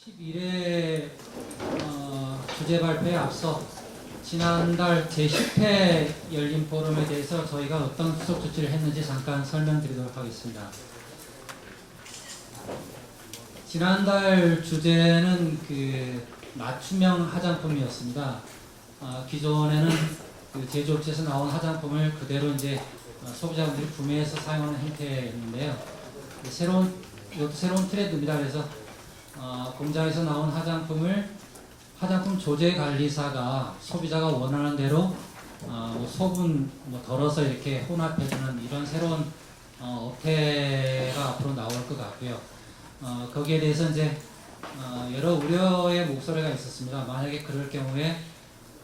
11회 주제 발표에 앞서 지난달 제10회 열린 포럼에 대해서 저희가 어떤 후속 조치를 했는지 잠깐 설명드리도록 하겠습니다. 지난달 주제는 맞춤형 화장품이었습니다. 기존에는 제조업체에서 나온 화장품을 그대로 이제 소비자분들이 구매해서 사용하는 형태였는데요. 새로운 트렌드입니다. 그래서 공장에서 나온 화장품을 화장품 조제 관리사가 소비자가 원하는 대로 소분 덜어서 이렇게 혼합해주는 이런 새로운 업태가 앞으로 나올 것 같고요. 거기에 대해서 이제 여러 우려의 목소리가 있었습니다. 만약에 그럴 경우에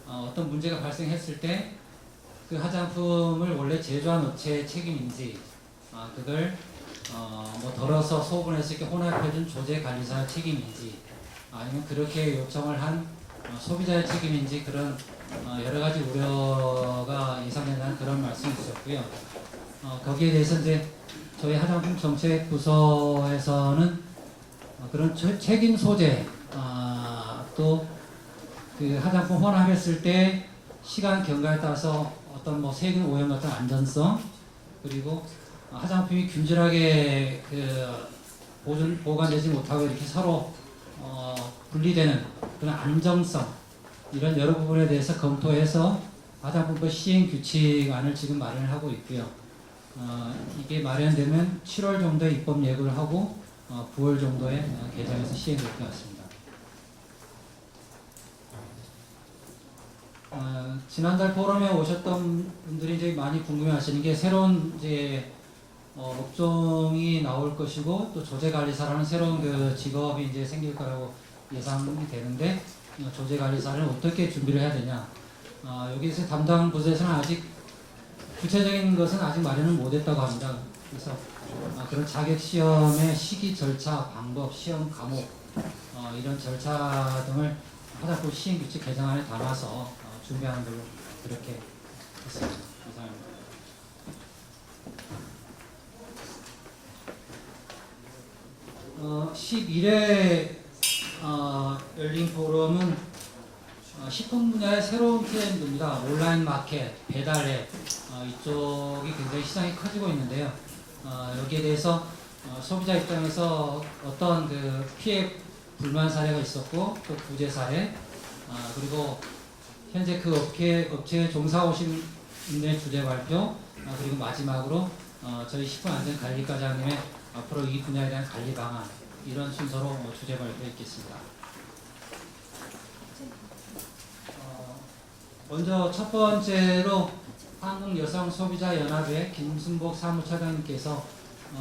어떤 문제가 발생했을 때 그 화장품을 원래 제조한 업체의 책임인지 그걸 덜어서 소분해서 이렇게 혼합해준 조제 관리사 책임인지 아니면 그렇게 요청을 한 소비자의 책임인지 그런 여러 가지 우려가 예상된다는 그런 말씀이 있었고요. 거기에 대해서 이제 저희 화장품 정책 부서에서는 그런 책임 소재 또 그 화장품 혼합했을 때 시간 경과에 따라서 어떤 세균 오염 같은 안전성 그리고 화장품이 균질하게 보관되지 못하고 이렇게 서로 분리되는 그런 안정성 이런 여러 부분에 대해서 검토해서 화장품법 시행 규칙안을 지금 마련을 하고 있고요. 이게 마련되면 7월 정도에 입법 예고를 하고 9월 정도에 개정해서 시행될 것 같습니다. 지난달 포럼에 오셨던 분들이 이제 많이 궁금해하시는 게 새로운 이제 업종이 나올 것이고 또 조제관리사라는 새로운 직업이 이제 생길 거라고 예상이 되는데 조제관리사를 어떻게 준비를 해야 되냐? 여기서 담당 부서에서는 아직 구체적인 것은 아직 마련을 못했다고 합니다. 그래서 그런 자격 시험의 시기, 절차, 방법, 시험 과목 이런 절차 등을 화장품 시행 규칙 개정안에 담아서 준비하는 걸로 그렇게 했습니다. 감사합니다. 어, 11회 열린 포럼은 식품 분야의 새로운 트렌드입니다. 온라인 마켓, 배달앱 이쪽이 굉장히 시장이 커지고 있는데요. 여기에 대해서 소비자 입장에서 어떤 피해 불만 사례가 있었고 또 구제 사례 그리고 현재 그 업체에 종사하신 분의 주제 발표 그리고 마지막으로 저희 식품안전관리과장님의 앞으로 이 분야에 대한 관리 방안 이런 순서로 주제 발표 있겠습니다. 먼저 첫 번째로 한국여성소비자연합의 김순복 사무차장님께서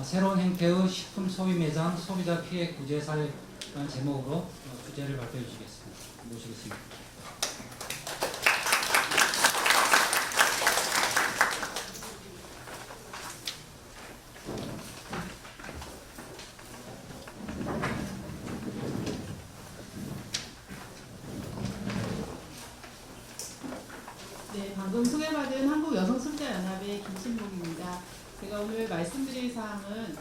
새로운 형태의 식품 소비 매장 소비자 피해 구제 사례라는 제목으로 주제를 발표해 주시겠습니다. 모시겠습니다. 네, 방금 소개받은 한국여성소비자연합의 김신복입니다. 제가 오늘 말씀드릴 사항은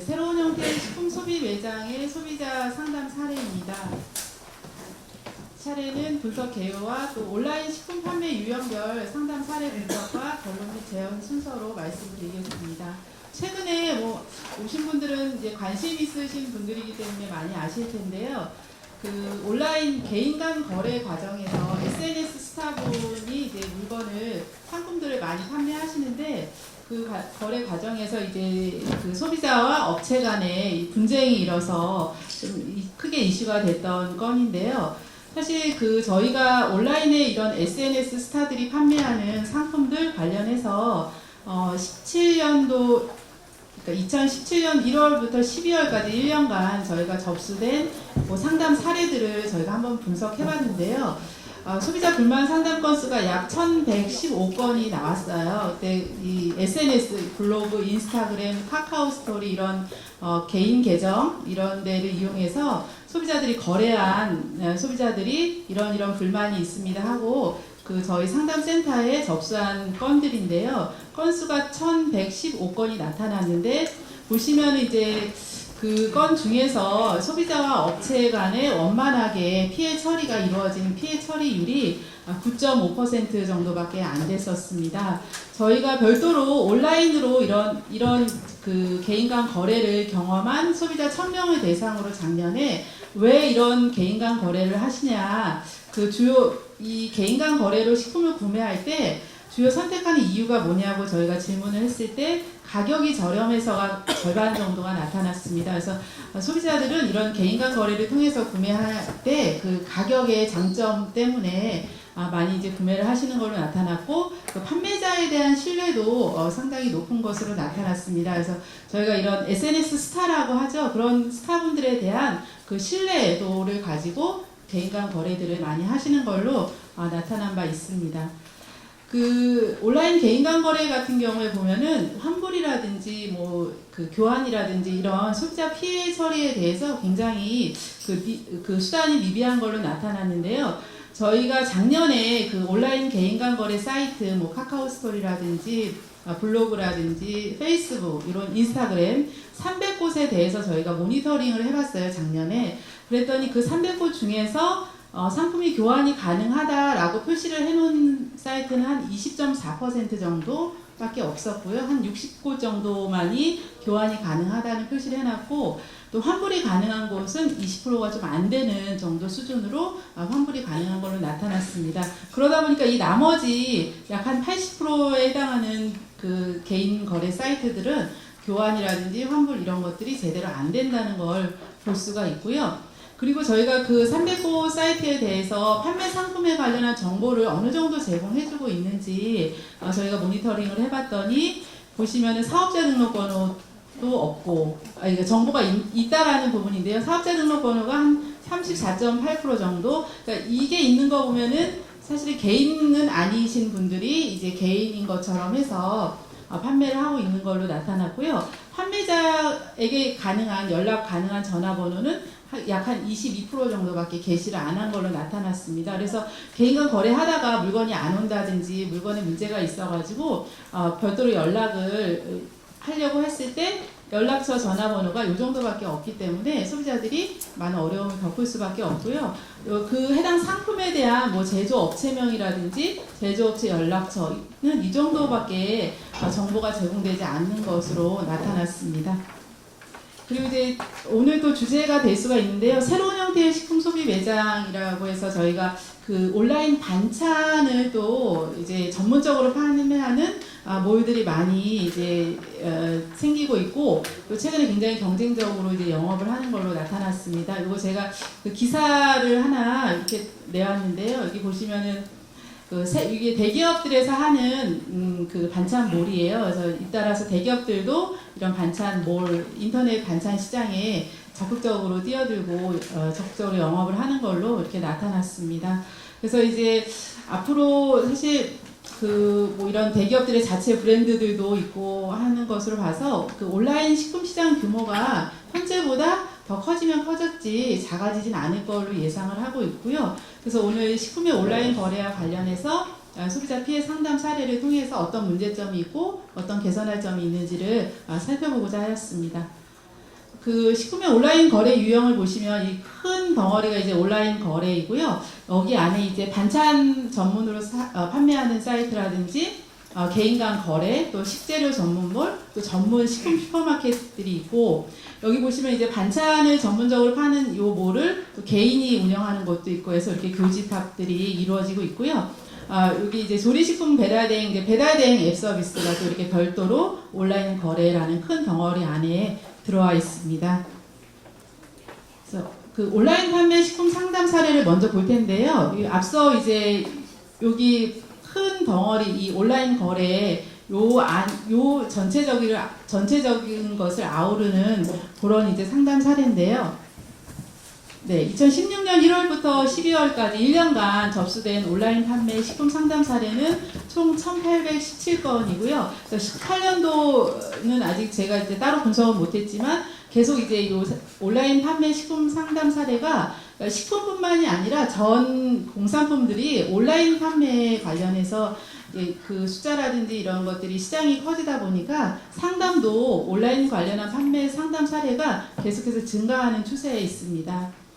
새로운 형태의 식품 소비 매장의 소비자 상담 사례입니다. 사례는 분석 개요와 또 온라인 식품 판매 유형별 상담 사례 분석과 결론 및 재현 순서로 말씀드리겠습니다. 최근에 오신 분들은 이제 관심 있으신 분들이기 때문에 많이 아실 텐데요. 온라인 개인 간 거래 과정에서 SNS 스타분이 이제 상품들을 많이 판매하시는데 거래 과정에서 이제 소비자와 업체 간에 분쟁이 일어서 좀 크게 이슈가 됐던 건인데요. 사실 저희가 온라인에 이런 SNS 스타들이 판매하는 상품들 관련해서 2017년 1월부터 12월까지 1년간 저희가 접수된 상담 사례들을 저희가 한번 분석해봤는데요. 소비자 불만 상담 건수가 약 1115건이 나왔어요. 그때 이 SNS, 블로그, 인스타그램, 카카오 스토리 이런 개인 계정 이런 데를 이용해서 소비자들이 거래한 소비자들이 이런 불만이 있습니다 하고 저희 상담센터에 접수한 건들인데요. 건수가 1115건이 나타났는데 보시면 이제 그 건 중에서 소비자와 업체 간에 원만하게 피해 처리가 이루어진 피해 처리율이 9.5% 정도밖에 안 됐었습니다. 저희가 별도로 온라인으로 이런 그 개인 간 거래를 경험한 소비자 1000명을 대상으로 작년에 왜 이런 개인 간 거래를 하시냐, 그 주요 이 개인 간 거래로 식품을 구매할 때 주요 선택하는 이유가 뭐냐고 저희가 질문을 했을 때 가격이 저렴해서가 절반 정도가 나타났습니다. 그래서 소비자들은 이런 개인 간 거래를 통해서 구매할 때 그 가격의 장점 때문에 많이 이제 구매를 하시는 걸로 나타났고, 그 판매자에 대한 신뢰도 상당히 높은 것으로 나타났습니다. 그래서 저희가 이런 SNS 스타라고 하죠. 그런 스타분들에 대한 그 신뢰도를 가지고 개인 간 거래들을 많이 하시는 걸로 나타난 바 있습니다. 그 온라인 개인 간 거래 같은 경우에 보면은 환불이라든지 뭐 그 교환이라든지 이런 소비자 피해 처리에 대해서 굉장히 그 수단이 미비한 걸로 나타났는데요. 저희가 작년에 그 온라인 개인 간 거래 사이트 뭐 카카오 스토리라든지 블로그라든지 페이스북 이런 인스타그램 300곳에 대해서 저희가 모니터링을 해봤어요, 작년에. 그랬더니 그 300곳 중에서 상품이 교환이 가능하다라고 표시를 해놓은 사이트는 한 20.4% 정도밖에 없었고요. 한 60곳 정도만이 교환이 가능하다는 표시를 해놨고, 또 환불이 가능한 곳은 20%가 좀 안 되는 정도 수준으로 환불이 가능한 걸로 나타났습니다. 그러다 보니까 이 나머지 약 한 80%에 해당하는 그 개인 거래 사이트들은 교환이라든지 환불 이런 것들이 제대로 안 된다는 걸 볼 수가 있고요. 그리고 저희가 그 300곳 사이트에 대해서 판매 상품에 관련한 정보를 어느 정도 제공해주고 있는지 저희가 모니터링을 해봤더니, 보시면은 사업자 등록번호도 없고, 그러니까 정보가 있다라는 부분인데요. 사업자 등록번호가 한 34.8% 정도. 그러니까 이게 있는 거 보면은 사실 개인은 아니신 분들이 이제 개인인 것처럼 해서 판매를 하고 있는 걸로 나타났고요. 판매자에게 연락 가능한 전화번호는 약 한 22% 정도밖에 게시를 안 한 걸로 나타났습니다. 그래서 개인과 거래하다가 물건이 안 온다든지 물건에 문제가 있어가지고 별도로 연락을 하려고 했을 때 연락처 전화번호가 이 정도밖에 없기 때문에 소비자들이 많은 어려움을 겪을 수밖에 없고요. 그 해당 상품에 대한 뭐 제조업체명이라든지 제조업체 연락처는 이 정도밖에 정보가 제공되지 않는 것으로 나타났습니다. 그리고 이제 오늘 또 주제가 될 수가 있는데요. 새로운 형태의 식품 소비 매장이라고 해서 저희가 그 온라인 반찬을 또 이제 전문적으로 판매하는 몰들이 많이 이제 생기고 있고, 또 최근에 굉장히 경쟁적으로 이제 영업을 하는 걸로 나타났습니다. 이거 제가 그 기사를 하나 이렇게 내왔는데요. 여기 보시면은 이게 대기업들에서 하는 그 반찬몰이에요. 그래서 잇따라서 대기업들도 이런 반찬몰, 인터넷 반찬 시장에 적극적으로 뛰어들고 적극적으로 영업을 하는 걸로 이렇게 나타났습니다. 그래서 이제 앞으로 사실 그 뭐 이런 대기업들의 자체 브랜드들도 있고 하는 것으로 봐서 그 온라인 식품 시장 규모가 현재보다 더 커지면 커졌지 작아지진 않을 걸로 예상을 하고 있고요. 그래서 오늘 식품의 온라인 거래와 관련해서 소비자 피해 상담 사례를 통해서 어떤 문제점이 있고 어떤 개선할 점이 있는지를 살펴보고자 하였습니다. 그 식품의 온라인 거래 유형을 보시면 이 큰 덩어리가 이제 온라인 거래이고요. 여기 안에 이제 반찬 전문으로 판매하는 사이트라든지 개인 간 거래, 또 식재료 전문몰, 또 전문 식품 슈퍼마켓들이 있고, 여기 보시면 이제 반찬을 전문적으로 파는 요 몰을 또 개인이 운영하는 곳도 있고 해서 이렇게 교집합들이 이루어지고 있고요. 여기 이제 조리식품 배달대행, 이제 배달대행 앱 서비스가 또 이렇게 별도로 온라인 거래라는 큰 덩어리 안에 들어와 있습니다. 그래서 그 온라인 판매 식품 상담 사례를 먼저 볼 텐데요. 앞서 이제 여기 큰 덩어리 이 온라인 거래 요 전체적인 것을 아우르는 그런 이제 상담 사례인데요. 네, 2016년 1월부터 12월까지 1년간 접수된 온라인 판매 식품 상담 사례는 총 1,817건이고요. 18년도는 아직 제가 이제 따로 분석은 못했지만 계속 이제 요 온라인 판매 식품 상담 사례가 식품뿐만이 아니라 전 공산품들이 온라인 판매에 관련해서 예, 그 숫자라든지 이런 것들이 시장이 커지다 보니까 상담도 온라인 관련한 판매 상담 사례가 계속해서 증가하는 추세에 있습니다.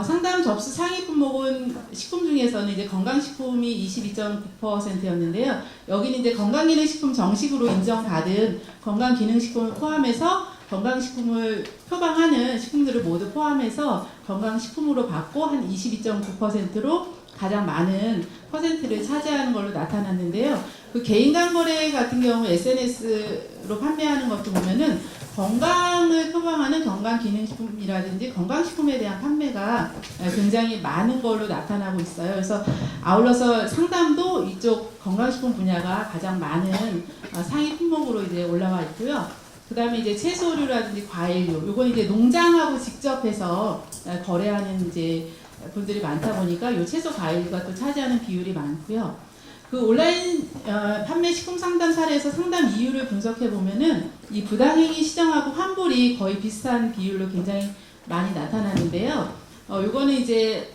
상담 접수 상위 품목은 식품 중에서는 이제 건강식품이 22.9%였는데요. 여기는 이제 건강기능식품 정식으로 인정받은 건강기능식품을 포함해서 건강식품을 표방하는 식품들을 모두 포함해서 건강식품으로 받고 한 22.9%로 가장 많은 퍼센트를 차지하는 걸로 나타났는데요. 그 개인 간 거래 같은 경우 SNS로 판매하는 것도 보면은 건강을 표방하는 건강기능식품이라든지 건강식품에 대한 판매가 굉장히 많은 걸로 나타나고 있어요. 그래서 아울러서 상담도 이쪽 건강식품 분야가 가장 많은 상위 품목으로 이제 올라와 있고요. 그 다음에 이제 채소류라든지 과일류, 요건 이제 농장하고 직접 해서 거래하는 이제 분들이 많다 보니까 요 채소 과일류가 또 차지하는 비율이 많고요. 그 온라인 판매 식품 상담 사례에서 상담 이유를 분석해 보면은 이 부당행위 시정하고 환불이 거의 비슷한 비율로 굉장히 많이 나타나는데요. 요거는 이제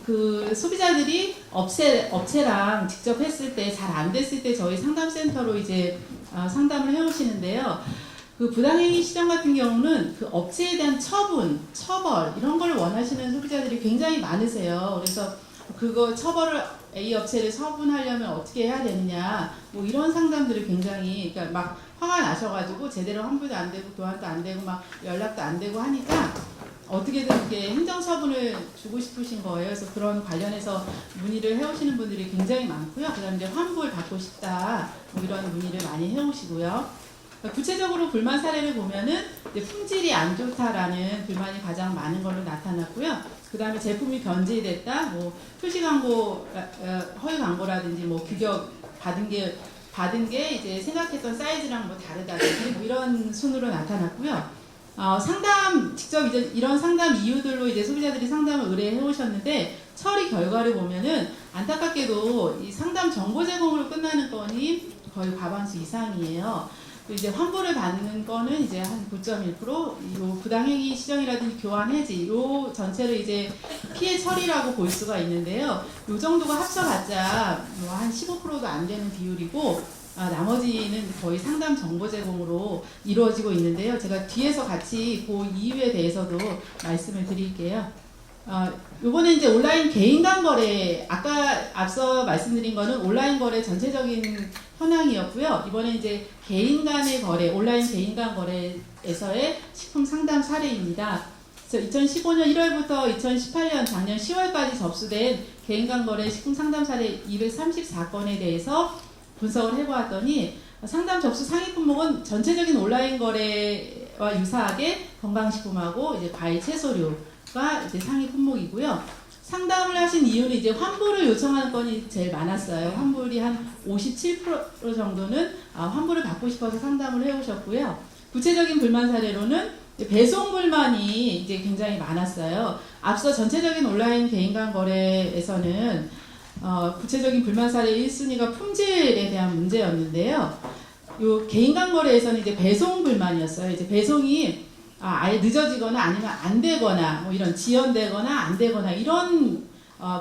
그 소비자들이 업체랑 직접 했을 때 잘 안 됐을 때 저희 상담센터로 이제 상담을 해오시는데요. 그 부당행위 시정 같은 경우는 그 업체에 대한 처분, 처벌 이런 걸 원하시는 소비자들이 굉장히 많으세요. 그래서 그거 처벌을 A 업체를 처분하려면 어떻게 해야 되느냐 뭐 이런 상담들을 굉장히 그러니까 막 화가 나셔가지고 제대로 환불도 안 되고 교환도 안 되고 막 연락도 안 되고 하니까 어떻게든 이렇게 행정처분을 주고 싶으신 거예요. 그래서 그런 관련해서 문의를 해오시는 분들이 굉장히 많고요. 그다음에 이제 환불 받고 싶다 뭐 이런 문의를 많이 해오시고요. 구체적으로 불만 사례를 보면은 이제 품질이 안 좋다라는 불만이 가장 많은 걸로 나타났고요. 그 다음에 제품이 변질됐다, 뭐 표시 광고, 허위 광고라든지 뭐 규격 받은 게 이제 생각했던 사이즈랑 뭐 다르다든지 뭐 이런 순으로 나타났고요. 상담 직접 이제 이런 상담 이유들로 이제 소비자들이 상담을 의뢰해 오셨는데 처리 결과를 보면은 안타깝게도 이 상담 정보 제공으로 끝나는 건이 거의 과반수 이상이에요. 이제 환불을 받는 거는 이제 한 9.1%, 요 부당행위 시정이라든지 교환 해지, 요 전체를 이제 피해 처리라고 볼 수가 있는데요. 요 정도가 합쳐봤자 뭐 한 15%도 안 되는 비율이고, 나머지는 거의 상담 정보 제공으로 이루어지고 있는데요. 제가 뒤에서 같이 그 이유에 대해서도 말씀을 드릴게요. 요번에 이제 온라인 개인 간 거래, 아까 앞서 말씀드린 거는 온라인 거래 전체적인 현황이었고요. 이번에 이제 개인 간의 거래, 온라인 개인 간 거래에서의 식품 상담 사례입니다. 그래서 2015년 1월부터 2018년 작년 10월까지 접수된 개인 간 거래 식품 상담 사례 234건에 대해서 분석을 해보았더니 상담 접수 상위 품목은 전체적인 온라인 거래와 유사하게 건강식품하고 이제 과일, 채소류가 이제 상위 품목이고요. 상담을 하신 이유는 이제 환불을 요청하는 건이 제일 많았어요. 환불이 한 57% 정도는 환불을 받고 싶어서 상담을 해오셨고요. 구체적인 불만 사례로는 배송 불만이 이제 굉장히 많았어요. 앞서 전체적인 온라인 개인 간 거래에서는 구체적인 불만 사례 1순위가 품질에 대한 문제였는데요. 요 개인 간 거래에서는 이제 배송 불만이었어요. 이제 배송이 아예 늦어지거나 아니면 안 되거나 뭐 이런 지연되거나 안 되거나 이런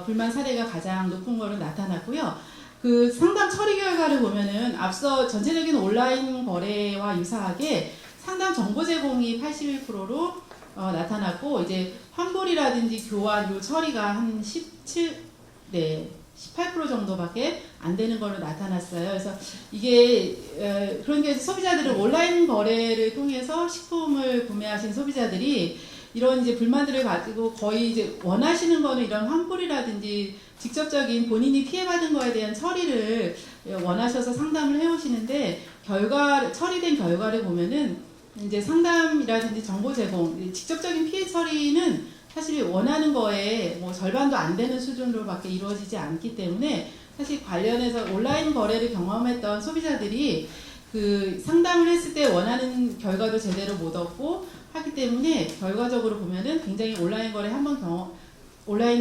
불만 사례가 가장 높은 거로 나타났고요. 그 상담 처리 결과를 보면은 앞서 전체적인 온라인 거래와 유사하게 상담 정보 제공이 81%로 나타났고 이제 환불이라든지 교환 요 처리가 한 18% 정도밖에 안 되는 걸로 나타났어요. 그래서 이게 그러니까 소비자들은 온라인 거래를 통해서 식품을 구매하신 소비자들이 이런 이제 불만들을 가지고 거의 이제 원하시는 거는 이런 환불이라든지 직접적인 본인이 피해받은 거에 대한 처리를 원하셔서 상담을 해오시는데 처리된 결과를 보면은 이제 상담이라든지 정보 제공, 직접적인 피해 처리는 사실 원하는 거에 뭐 절반도 안 되는 수준으로밖에 이루어지지 않기 때문에 사실 관련해서 온라인 거래를 경험했던 소비자들이 그 상담을 했을 때 원하는 결과도 제대로 못 얻고 하기 때문에 결과적으로 보면은 굉장히 온라인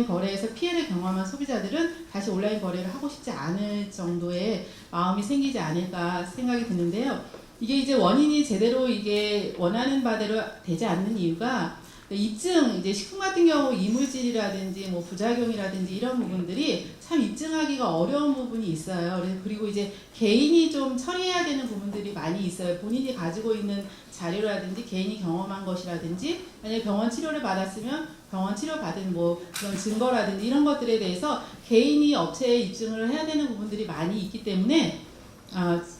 거래에서 피해를 경험한 소비자들은 다시 온라인 거래를 하고 싶지 않을 정도의 마음이 생기지 않을까 생각이 드는데요. 이게 이제 원인이 제대로 이게 원하는 바대로 되지 않는 이유가 입증, 이제 식품 같은 경우 이물질이라든지 뭐 부작용이라든지 이런 부분들이 참 입증하기가 어려운 부분이 있어요. 그리고 이제 개인이 좀 처리해야 되는 부분들이 많이 있어요. 본인이 가지고 있는 자료라든지 개인이 경험한 것이라든지 만약에 병원 치료를 받았으면 병원 치료 받은 뭐 그런 증거라든지 이런 것들에 대해서 개인이 업체에 입증을 해야 되는 부분들이 많이 있기 때문에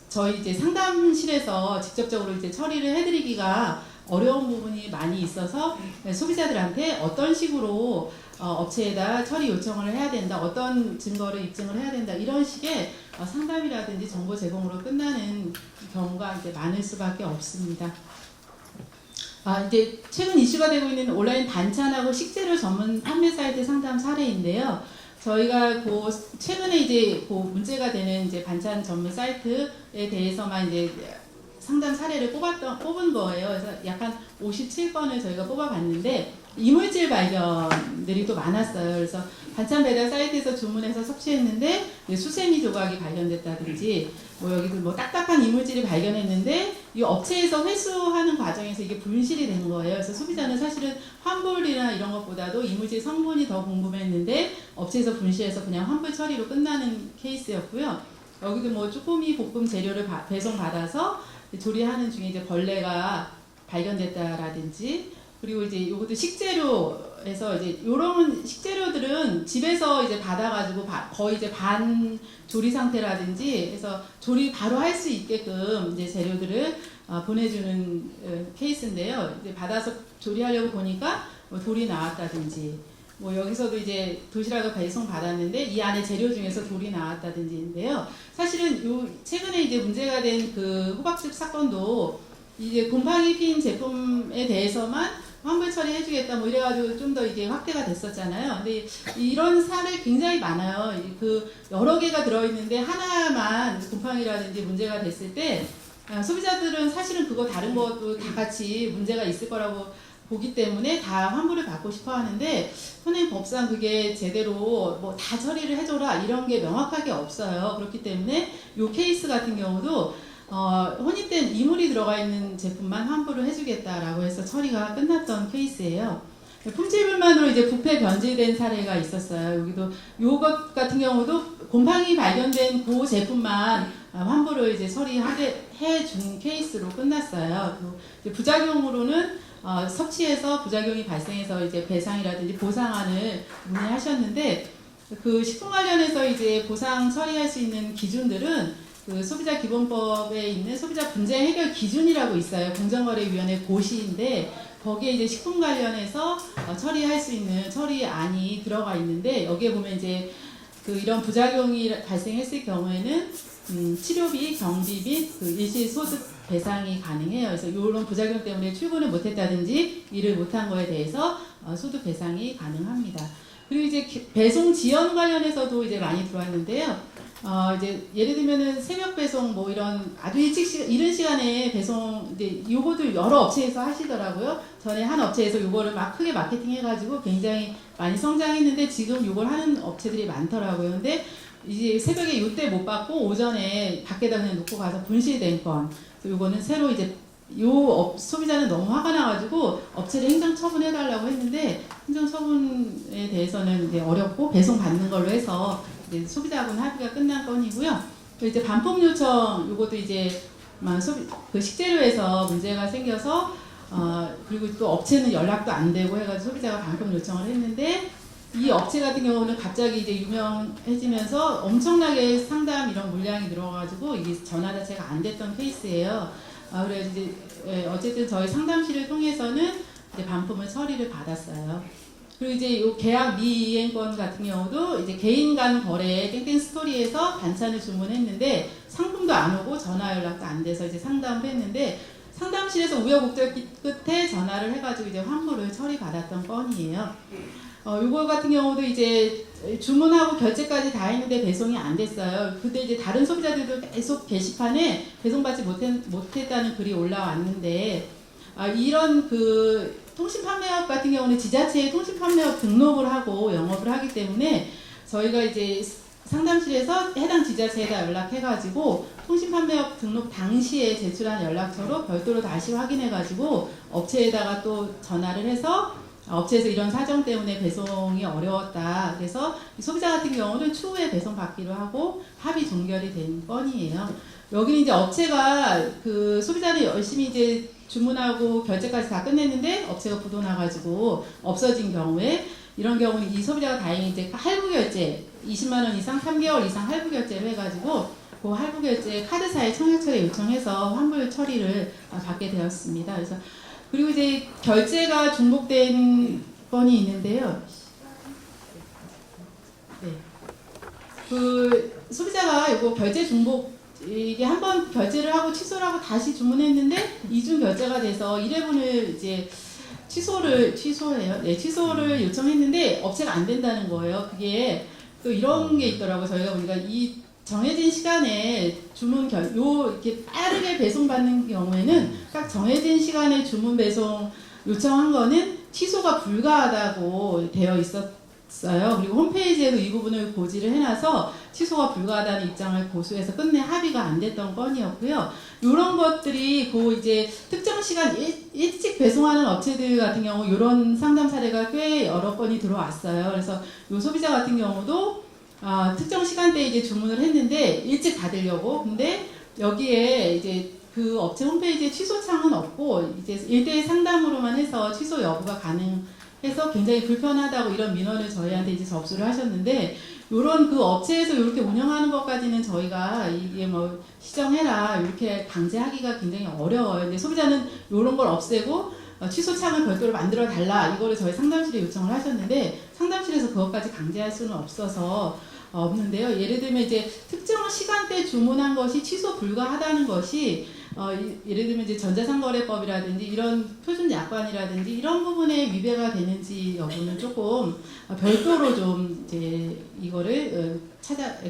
저희 이제 상담실에서 직접적으로 이제 처리를 해드리기가 어려운 부분이 많이 있어서 소비자들한테 어떤 식으로 업체에다 처리 요청을 해야 된다, 어떤 증거를 입증을 해야 된다 이런 식의 상담이라든지 정보 제공으로 끝나는 경우가 이제 많을 수밖에 없습니다. 이제 최근 이슈가 되고 있는 온라인 반찬하고 식재료 전문 판매 사이트 상담 사례인데요. 저희가 최근에 이제 문제가 되는 이제 반찬 전문 사이트에 대해서만 이제 상담 사례를 뽑은 거예요. 그래서 약간 57건을 저희가 뽑아봤는데 이물질 발견들이 또 많았어요. 그래서 반찬 배달 사이트에서 주문해서 섭취했는데 수세미 조각이 발견됐다든지 뭐 여기도 뭐 딱딱한 이물질이 발견했는데 이 업체에서 회수하는 과정에서 이게 분실이 된 거예요. 그래서 소비자는 사실은 환불이나 이런 것보다도 이물질 성분이 더 궁금했는데 업체에서 분실해서 그냥 환불 처리로 끝나는 케이스였고요. 여기도 뭐 쭈꾸미 볶음 재료를 배송받아서 조리하는 중에 이제 벌레가 발견됐다라든지 그리고 이제 요것도 식재료에서 이제 요런 식재료들은 집에서 이제 받아가지고 거의 이제 반 조리 상태라든지 해서 조리 바로 할 수 있게끔 이제 재료들을 보내주는 케이스인데요. 이제 받아서 조리하려고 보니까 뭐 돌이 나왔다든지 뭐 여기서도 이제 도시락을 배송 받았는데 이 안에 재료 중에서 돌이 나왔다든지인데요. 사실은 요 최근에 이제 문제가 된 그 호박즙 사건도 이제 곰팡이 피임 제품에 대해서만 환불 처리해주겠다 뭐 이래가지고 좀 더 이제 확대가 됐었잖아요. 근데 이런 사례 굉장히 많아요. 여러 개가 들어있는데 하나만 곰팡이라든지 문제가 됐을 때 소비자들은 사실은 그거 다른 것도 다 같이 문제가 있을 거라고 보기 때문에 다 환불을 받고 싶어 하는데 현행법상 그게 제대로 뭐 다 처리를 해줘라 이런 게 명확하게 없어요. 그렇기 때문에 이 케이스 같은 경우도 혼입된 이물이 들어가 있는 제품만 환불을 해주겠다라고 해서 처리가 끝났던 케이스예요. 품질불만으로 이제 부패 변질된 사례가 있었어요. 여기도 요것 같은 경우도 곰팡이 발견된 그 제품만 환불을 이제 처리해 준 케이스로 끝났어요. 이제 부작용으로는 섭취해서 부작용이 발생해서 이제 배상이라든지 보상안을 문의하셨는데 그 식품 관련해서 이제 보상 처리할 수 있는 기준들은 그 소비자기본법에 있는 소비자 분쟁 해결 기준이라고 있어요. 공정거래위원회 고시인데 거기에 이제 식품 관련해서 처리할 수 있는 처리안이 들어가 있는데 여기에 보면 이제 그 이런 부작용이 발생했을 경우에는 치료비, 경비 및 그 일시 소득 배상이 가능해요. 그래서 이런 부작용 때문에 출근을 못했다든지 일을 못한 거에 대해서 소득 배상이 가능합니다. 그리고 이제 배송 지연 관련해서도 이제 많이 들어왔는데요. 이제 예를 들면은 새벽 배송 뭐 이런 아주 이른 시간에 배송 이제 요것도 여러 업체에서 하시더라고요. 전에 한 업체에서 요거를 막 크게 마케팅해가지고 굉장히 많이 성장했는데 지금 요걸 하는 업체들이 많더라고요. 근데 이제 새벽에 요때 못 받고 오전에 밖에다 그냥 놓고 가서 분실된 건. 요거는 새로 이제 소비자는 너무 화가 나가지고 업체를 행정처분해달라고 했는데 행정처분에 대해서는 이제 어렵고 배송 받는 걸로 해서 이제 소비자하고는 합의가 끝난 건이고요. 또 이제 반품 요청 요것도 이제 그 식재료에서 문제가 생겨서 그리고 또 업체는 연락도 안 되고 해가지고 소비자가 반품 요청을 했는데 이 업체 같은 경우는 갑자기 이제 유명해지면서 엄청나게 상담 이런 물량이 늘어가지고 이게 전화 자체가 안 됐던 케이스예요. 그래서 이제 어쨌든 저희 상담실을 통해서는 이제 반품을 처리를 받았어요. 그리고 이제 요 계약 미이행권 같은 경우도 이제 개인 간 거래 땡땡 스토리에서 반찬을 주문했는데 상품도 안 오고 전화 연락도 안 돼서 이제 상담을 했는데 상담실에서 우여곡절 끝에 전화를 해가지고 이제 환불을 처리받았던 건이에요. 요거 같은 경우도 이제 주문하고 결제까지 다 했는데 배송이 안 됐어요. 근데 이제 다른 소비자들도 계속 게시판에 배송받지 못했다는 글이 올라왔는데 이런 그 통신판매업 같은 경우는 지자체에 통신판매업 등록을 하고 영업을 하기 때문에 저희가 이제 상담실에서 해당 지자체에다 연락해가지고 통신판매업 등록 당시에 제출한 연락처로 별도로 다시 확인해가지고 업체에다가 또 전화를 해서 업체에서 이런 사정 때문에 배송이 어려웠다. 그래서 소비자 같은 경우는 추후에 배송받기로 하고 합의 종결이 된 건이에요. 여기는 이제 업체가 그 소비자를 열심히 이제 주문하고 결제까지 다 끝냈는데 업체가 부도 나가지고 없어진 경우에 이런 경우는 이 소비자가 다행히 이제 할부 결제 20만 원 이상 3개월 이상 할부 결제를 해가지고 그 할부 결제 카드사에 청약처리 요청해서 환불 처리를 받게 되었습니다. 그래서 그리고 이제 결제가 중복된 건이 있는데요. 네. 그 소비자가 이거 결제 중복 이게 한번 결제를 하고 취소를 하고 다시 주문했는데 이중 결제가 돼서 1회분을 이제 취소를 요청했는데 업체가 안 된다는 거예요. 그게 또 이런 게 있더라고요. 저희가 보니까 이 정해진 시간에 이렇게 빠르게 배송받는 경우에는 딱 정해진 시간에 주문 배송 요청한 거는 취소가 불가하다고 되어 있었어요. 그리고 홈페이지에도 이 부분을 고지를 해놔서 취소가 불가하다는 입장을 고수해서 끝내 합의가 안 됐던 건이었고요. 이런 것들이 이제 특정 시간 일찍 배송하는 업체들 같은 경우 이런 상담 사례가 꽤 여러 건이 들어왔어요. 그래서 이 소비자 같은 경우도 특정 시간대에 이제 주문을 했는데 일찍 받으려고. 근데 여기에 이제 그 업체 홈페이지에 취소창은 없고 이제 1대1 상담으로만 해서 취소 여부가 가능해서 굉장히 불편하다고 이런 민원을 저희한테 이제 접수를 하셨는데 요런 그 업체에서 이렇게 운영하는 것까지는 저희가 이게 뭐 시정해라 이렇게 강제하기가 굉장히 어려워요. 근데 소비자는 요런 걸 없애고 취소창을 별도로 만들어 달라 이거를 저희 상담실에 요청을 하셨는데 상담실에서 그것까지 강제할 수는 없는데요. 예를 들면 이제 특정 시간대 주문한 것이 취소 불가하다는 것이 예를 들면 이제 전자상거래법이라든지 이런 표준 약관이라든지 이런 부분에 위배가 되는지 여부는 조금 별도로 좀 이제 이거를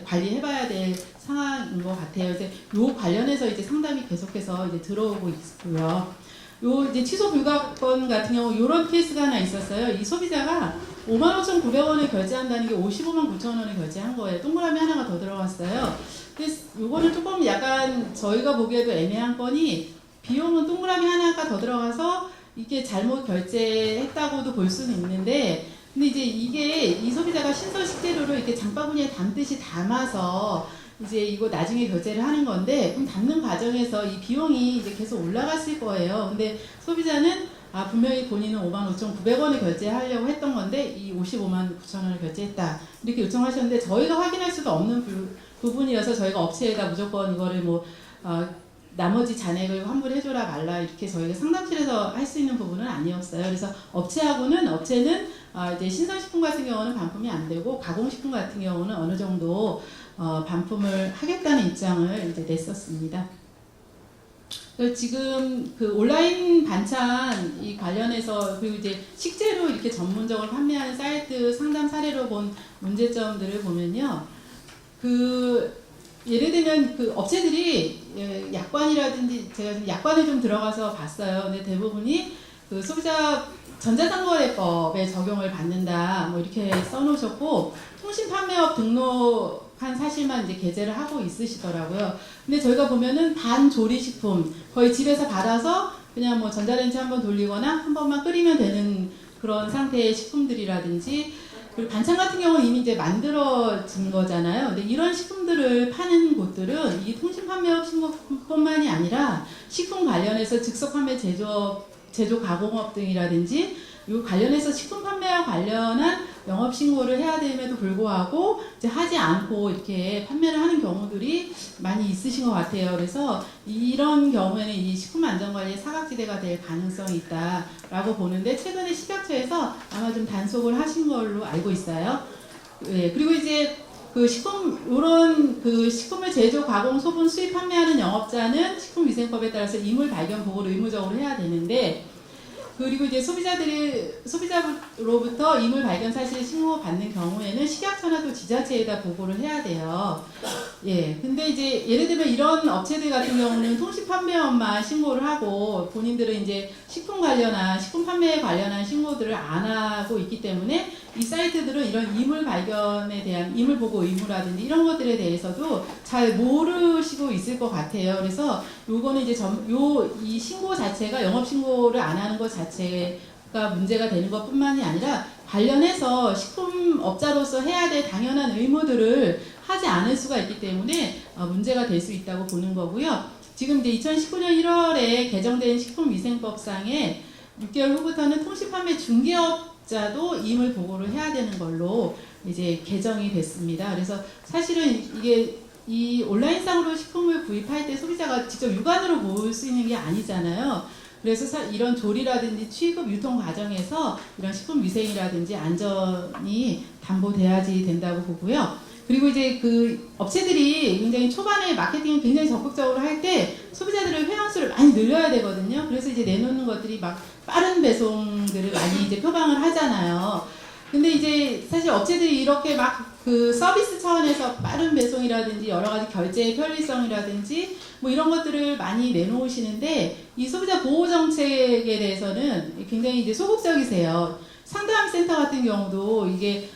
관리해봐야 될 상황인 것 같아요. 이제 요 관련해서 이제 상담이 계속해서 이제 들어오고 있고요. 요 이제 취소 불가 건 같은 경우 이런 케이스가 하나 있었어요. 이 소비자가 55,900원을 결제한다는 게 55만 9천 원을 결제한 거예요. 동그라미 하나가 더 들어갔어요. 근데 요거는 조금 약간 저희가 보기에도 애매한 건이 비용은 동그라미 하나가 더 들어가서 이게 잘못 결제했다고도 볼 수는 있는데 근데 이제 이게 이 소비자가 신설 식재료를 이렇게 장바구니에 담듯이 담아서 이제 이거 나중에 결제를 하는 건데 그럼 담는 과정에서 이 비용이 이제 계속 올라갔을 거예요. 근데 소비자는 분명히 본인은 55,900원을 결제하려고 했던 건데 이 55만 9천 원을 결제했다 이렇게 요청하셨는데 저희가 확인할 수도 없는 부분이어서 저희가 업체에다 무조건 이거를 나머지 잔액을 환불해줘라 말라 이렇게 저희가 상담실에서 할 수 있는 부분은 아니었어요. 그래서 업체는 이제 신선식품 같은 경우는 반품이 안 되고 가공식품 같은 경우는 어느 정도 반품을 하겠다는 입장을 이제 냈었습니다. 지금 그 온라인 반찬 이 관련해서 그리고 이제 식재료 이렇게 전문적으로 판매하는 사이트 상담 사례로 본 문제점들을 보면요. 예를 들면 그 업체들이 약관이라든지 제가 좀 약관에 좀 들어가서 봤어요. 근데 대부분이 그 소비자 전자상거래법에 적용을 받는다 뭐 이렇게 써놓으셨고 통신판매업 등록한 사실만 이제 게재를 하고 있으시더라고요. 근데 저희가 보면은 반조리식품 거의 집에서 받아서 그냥 뭐 전자레인지 한번 돌리거나 한 번만 끓이면 되는 그런 상태의 식품들이라든지 그리고 반찬 같은 경우는 이미 이제 만들어진 거잖아요. 근데 이런 식품들을 파는 곳들은 이 통신판매업 신고뿐만이 아니라 식품 관련해서 즉석판매 제조 가공업 등이라든지 이 관련해서 식품 판매와 관련한 영업 신고를 해야 됨에도 불구하고 이제 하지 않고 이렇게 판매를 하는 경우들이 많이 있으신 것 같아요. 그래서 이런 경우에는 이 식품 안전관리의 사각지대가 될 가능성이 있다라고 보는데 최근에 식약처에서 아마 좀 단속을 하신 걸로 알고 있어요. 네, 그리고 이제 그 식품을 제조, 가공, 소분, 수입, 판매하는 영업자는 식품위생법에 따라서 이물 발견 보고를 의무적으로 해야 되는데 그리고 이제 소비자로부터 이물 발견 사실 신고받는 경우에는 식약처나 또 지자체에다 보고를 해야 돼요. 예. 근데 이제 예를 들면 이런 업체들 같은 경우는 통신 판매업만 신고를 하고 본인들은 이제 식품 관련한 식품 판매에 관련한 신고들을 안 하고 있기 때문에 이 사이트들은 이런 이물 발견에 대한 이물 보고 의무라든지 이런 것들에 대해서도 잘 모르시고 있을 것 같아요. 그래서 요거는 이제 이 신고 자체가 영업 신고를 안 하는 것 자체가 문제가 되는 것뿐만이 아니라 관련해서 식품업자로서 해야 될 당연한 의무들을 하지 않을 수가 있기 때문에 문제가 될 수 있다고 보는 거고요. 지금 이제 2019년 1월에 개정된 식품위생법상에 6개월 후부터는 통신판매 중개업자도 이물 보고를 해야 되는 걸로 이제 개정이 됐습니다. 그래서 사실은 이게 이 온라인상으로 식품을 구입할 때 소비자가 직접 육안으로 볼 수 있는 게 아니잖아요. 그래서 이런 조리라든지 취급, 유통 과정에서 이런 식품 위생이라든지 안전이 담보돼야지 된다고 보고요. 그리고 이제 그 업체들이 굉장히 초반에 마케팅을 굉장히 적극적으로 할 때 소비자들의 회원수를 많이 늘려야 되거든요. 그래서 이제 내놓는 것들이 막 빠른 배송들을 많이 이제 표방을 하잖아요. 근데 이제 사실 업체들이 이렇게 막 그 서비스 차원에서 빠른 배송이라든지 여러 가지 결제의 편리성이라든지 뭐 이런 것들을 많이 내놓으시는데 이 소비자 보호 정책에 대해서는 굉장히 이제 소극적이세요. 상담센터 같은 경우도 이게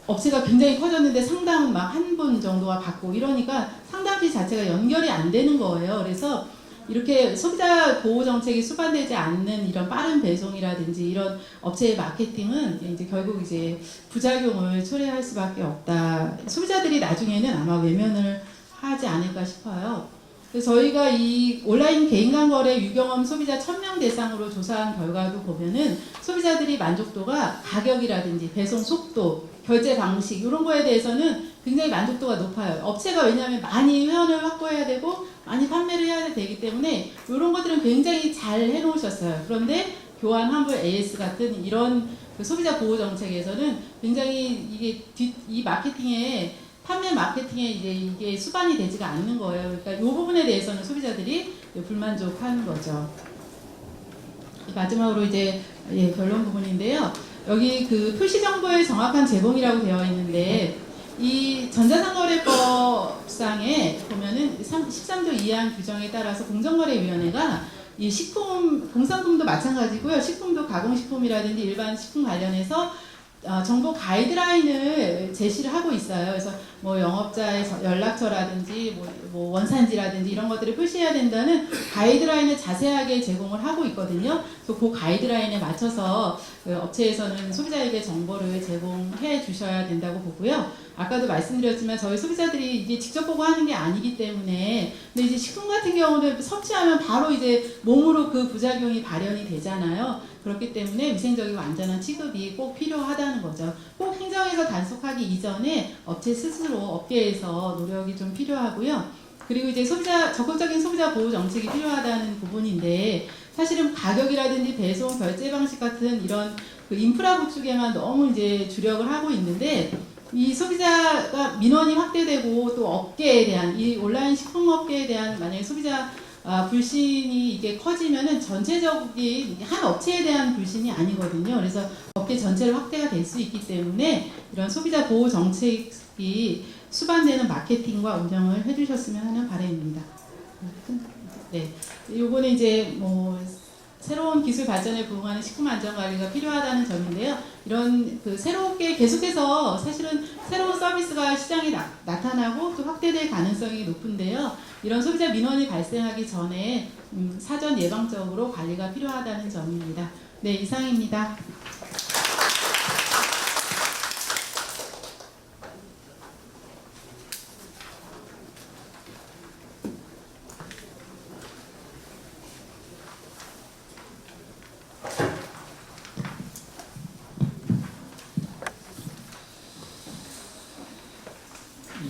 업체가 굉장히 커졌는데 상담은 막 한 분 정도가 받고 이러니까 상담비 자체가 연결이 안 되는 거예요. 그래서 이렇게 소비자 보호 정책이 수반되지 않는 이런 빠른 배송이라든지 이런 업체의 마케팅은 이제 결국 이제 부작용을 초래할 수밖에 없다. 소비자들이 나중에는 아마 외면을 하지 않을까 싶어요. 그래서 저희가 이 온라인 개인간 거래 유경험 소비자 1000명 대상으로 조사한 결과도 보면은 소비자들이 만족도가 가격이라든지 배송 속도, 결제 방식 이런 거에 대해서는 굉장히 만족도가 높아요. 업체가 왜냐하면 많이 회원을 확보해야 되고 많이 판매를 해야 되기 때문에 이런 것들은 굉장히 잘 해놓으셨어요. 그런데 교환, 환불, AS 같은 이런 그 소비자 보호 정책에서는 굉장히 이 마케팅에 판매 마케팅에 이제 이게 수반이 되지가 않는 거예요. 그러니까 이 부분에 대해서는 소비자들이 불만족하는 거죠. 마지막으로 이제 결론 부분인데요. 여기 그 표시 정보의 정확한 제공이라고 되어 있는데 이 전자상거래법상에 보면은 13조 2항 규정에 따라서 공정거래위원회가 이 식품, 공산품도 마찬가지고요. 식품도 가공식품이라든지 일반 식품 관련해서 정보 가이드라인을 제시를 하고 있어요. 그래서 뭐 영업자의 연락처라든지 뭐 원산지라든지 이런 것들을 표시해야 된다는 가이드라인을 자세하게 제공을 하고 있거든요. 그래서 그 가이드라인에 맞춰서 그 업체에서는 소비자에게 정보를 제공해 주셔야 된다고 보고요. 아까도 말씀드렸지만 저희 소비자들이 이게 직접 보고 하는 게 아니기 때문에 근데 이제 식품 같은 경우는 섭취하면 바로 이제 몸으로 그 부작용이 발현이 되잖아요. 그렇기 때문에 위생적이고 안전한 취급이 꼭 필요하다는 거죠. 꼭 행정에서 단속하기 이전에 업체 스스로 업계에서 노력이 좀 필요하고요. 그리고 이제 적극적인 소비자 보호 정책이 필요하다는 부분인데 사실은 가격이라든지 배송, 결제 방식 같은 이런 그 인프라 구축에만 너무 이제 주력을 하고 있는데 이 소비자가 민원이 확대되고 또 업계에 대한 이 온라인 식품업계에 대한 만약에 소비자 불신이 이게 커지면은 전체적인 한 업체에 대한 불신이 아니거든요. 그래서 업계 전체로 확대가 될 수 있기 때문에 이런 소비자 보호 정책이 수반되는 마케팅과 운영을 해주셨으면 하는 바람입니다. 네, 요거는 이제 뭐 새로운 기술 발전에 부응하는 식품 안전 관리가 필요하다는 점인데요. 이런 그 새롭게 계속해서 사실은 새로운 서비스가 시장에 나타나고 또 확대될 가능성이 높은데요. 이런 소비자 민원이 발생하기 전에 사전 예방적으로 관리가 필요하다는 점입니다. 네, 이상입니다.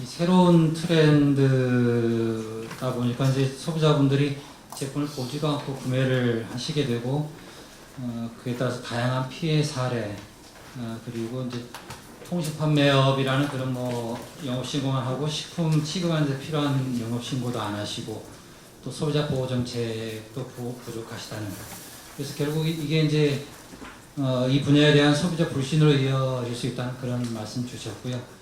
새로운 트렌드다 보니까 이제 소비자분들이 제품을 보지도 않고 구매를 하시게 되고 그에 따라서 다양한 피해 사례 그리고 이제 통신판매업이라는 그런 뭐 영업신고만 하고 식품 취급하는 데 필요한 영업신고도 안 하시고 또 소비자 보호 정책도 부족하시다는 그래서 결국 이게 이제 이 분야에 대한 소비자 불신으로 이어질 수 있다는 그런 말씀 주셨고요.